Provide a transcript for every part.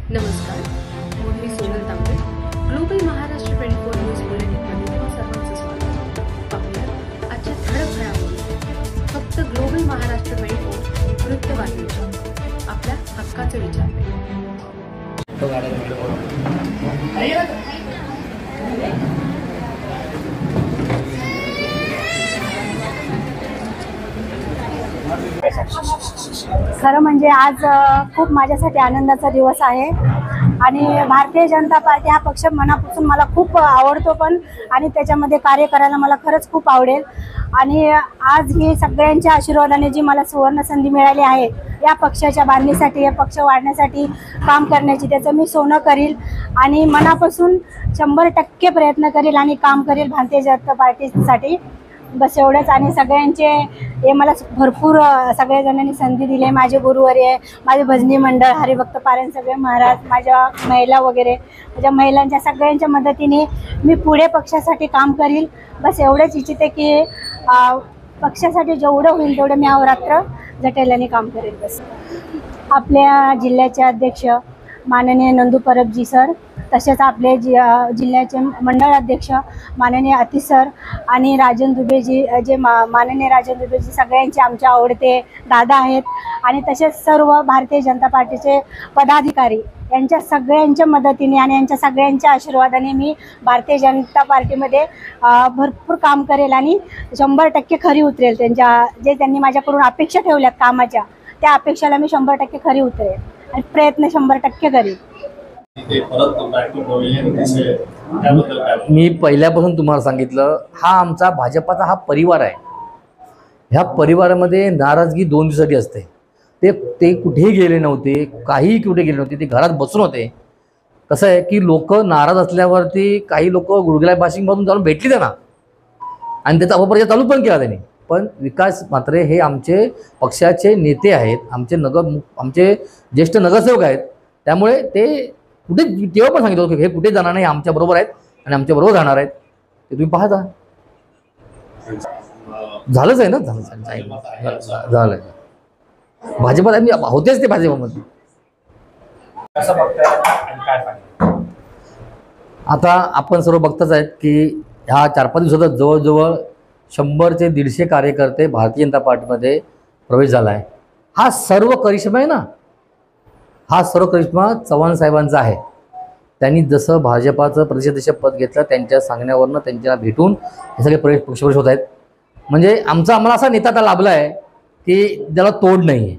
नमस्कार, मी सोनल तांबे. Global Maharashtra 24 news बुलेटिनमध्ये तुम्हा सर्वांचं स्वागत. पाहूया आजच्या ठळक घडामोडी. फक्त ग्लोबल महाराष्ट्र 24 वृत्तवाहिनीच्या आपल्या हक्काचे विचार. खरं म्हणजे आज खूप माझ्यासाठी आनंदाचा दिवस आहे आणि भारतीय जनता पार्टी हा पक्ष मनापासून मला खूप आवडतो पण आणि त्याच्यामध्ये कार्य करायला मला खरंच खूप आवडेल. आणि आज ही सगळ्यांच्या आशीर्वादाने जी मला सुवर्ण संधी मिळाली आहे या पक्षाच्या बांधणीसाठी, या पक्ष वाढण्यासाठी काम करण्याची, त्याचं मी सोनं करील आणि मनापासून 100% प्रयत्न करील आणि काम करील भारतीय जनता पार्टीसाठी. बस एवढंच. आणि सगळ्यांचे हे मला भरपूर सगळ्या संधी दिली. माझे गुरुवर्य, माझे भजनी मंडळ, हरिभक्त पारायण सगळे महाराज, माझ्या महिला वगैरे, माझ्या महिलांच्या सगळ्यांच्या मदतीने मी पुढे पक्षासाठी काम करील. बस एवढंच इच्छिते की पक्षासाठी जेवढं होईल तेवढं मी अहोरात्र झटेल्याने काम करेल. बस. आपल्या जिल्ह्याचे अध्यक्ष माननीय नंदू परबजी सर, तसेच आपले जिल्ह्याचे मंडळ अध्यक्ष माननीय अतिश सर आणि राजन दुबेजी, जे माननीय राजन दुबेजी सगळ्यांचे आमचे आवडते दादा आहेत. आणि तसेच सर्व भारतीय जनता पार्टीचे पदाधिकारी यांच्या सगळ्यांच्या मदतीने आणि यांच्या सगळ्यांच्या आशीर्वादाने मी भारतीय जनता पार्टीमध्ये भरपूर काम करेल आणि 100% खरी उतरेल. त्यांनी माझ्याकडून अपेक्षा ठेवल्यात कामाच्या, त्या अपेक्षाला मी 100% खरी उतरेल आणि प्रयत्न 100% करेल. मी पहिल्यापासून तुम्हाला सांगितलं, हा आमचा भाजपाचा हा परिवार आहे. ह्या परिवारामध्ये नाराजगी 2 दिवसासाठी असते. ते कुठेही गेले नव्हते, काहीही कुठे गेले नव्हते, ते घरात बसून होते. कसं आहे की लोक नाराज असल्यावरती काही लोक गुडघ्याला बाशिंगमधून जाऊन भेटली त्यांना आणि त्याचा अपप्रचार चालू पण केला त्यांनी. पण विकास मात्रे हे आमचे पक्षाचे नेते आहेत, आमचे ज्येष्ठ नगरसेवक आहेत. त्यामुळे ते कुठे तेव्हा पण सांगितलं की हे कुठे जाणार नाही, आमच्याबरोबर आहेत आणि आमच्याबरोबर राहणार आहेत. ते तुम्ही पाहता. झालंच आहे ना, झालं. भाजपात आम्ही होतेच ते भाजपामध्ये. आता आपण सर्व बघतच आहेत की ह्या 4-5 दिवसात जवळजवळ 100 ते 150 कार्यकर्ते भारतीय जनता पार्टीमध्ये प्रवेश झाला आहे. हा सर्व करिश्मा आहे ना, हा सर्व करिश्मा चव्हाण साहेबांचा आहे. त्यांनी जसं भाजपाचं प्रदेशाध्यक्ष पद घेतलं, त्यांच्या सांगण्यावरनं त्यांच्या भेटून हे सगळे पक्षप्रवेश होत आहेत. म्हणजे आम्हाला असा नेता आता लाभला आहे की ज्याला तोड नाही आहे.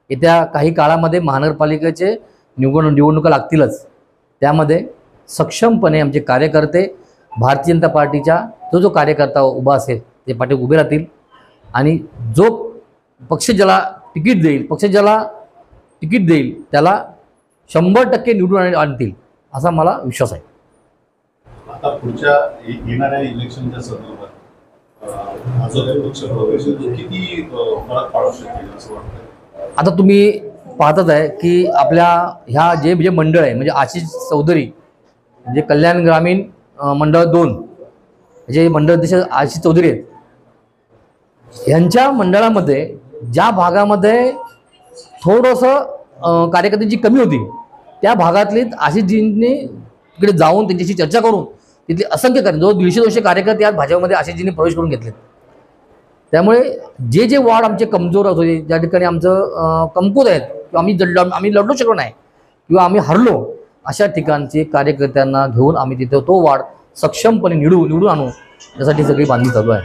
येत्या काही काळामध्ये महानगरपालिकेचे निवडणुका लागतीलच. त्यामध्ये सक्षमपणे आमचे कार्यकर्ते भारतीय जनता पार्टीच्या जो कार्यकर्ता उभा असेल ते पाठीवर उभे राहतील आणि जो पक्ष ज्याला तिकीट देईल त्याला 100% निवडून आणतील असा मला विश्वास आहे. आता पुढच्या येणाऱ्या इलेक्शनच्या संदर्भात किती फरक पाडू शकेल असं वाटतं? आता तुम्ही पाहतच आहे की आपल्या ह्या जे मंडळ आहे, म्हणजे आशिष चौधरी, म्हणजे कल्याण ग्रामीण मंडळ 2 जे मंडळ अध्यक्ष आशिष चौधरी आहेत, यांच्या मंडळामध्ये ज्या भागामध्ये थोडंसं कार्यकर्त्यांची कमी होती त्या भागातले आशिषजींनी तिकडे जाऊन त्यांच्याशी चर्चा करून तिथले असंख्य जो 150-200 कार्यकर्ते आज भाजपमध्ये आशिषजींनी प्रवेश करून घेतले. त्यामुळे जे वार्ड आमचे कमजोर होते, ज्या ठिकाणी आमचं कमकुवत आहेत किंवा आम्ही लढलो शकलो नाही किंवा आम्ही हरलो, अशा ठिकाणचे कार्यकर्त्यांना घेऊन आम्ही तिथे तो वार्ड सक्षमपणे निवडून आणू यासाठी सगळी बांधणी चालू आहे.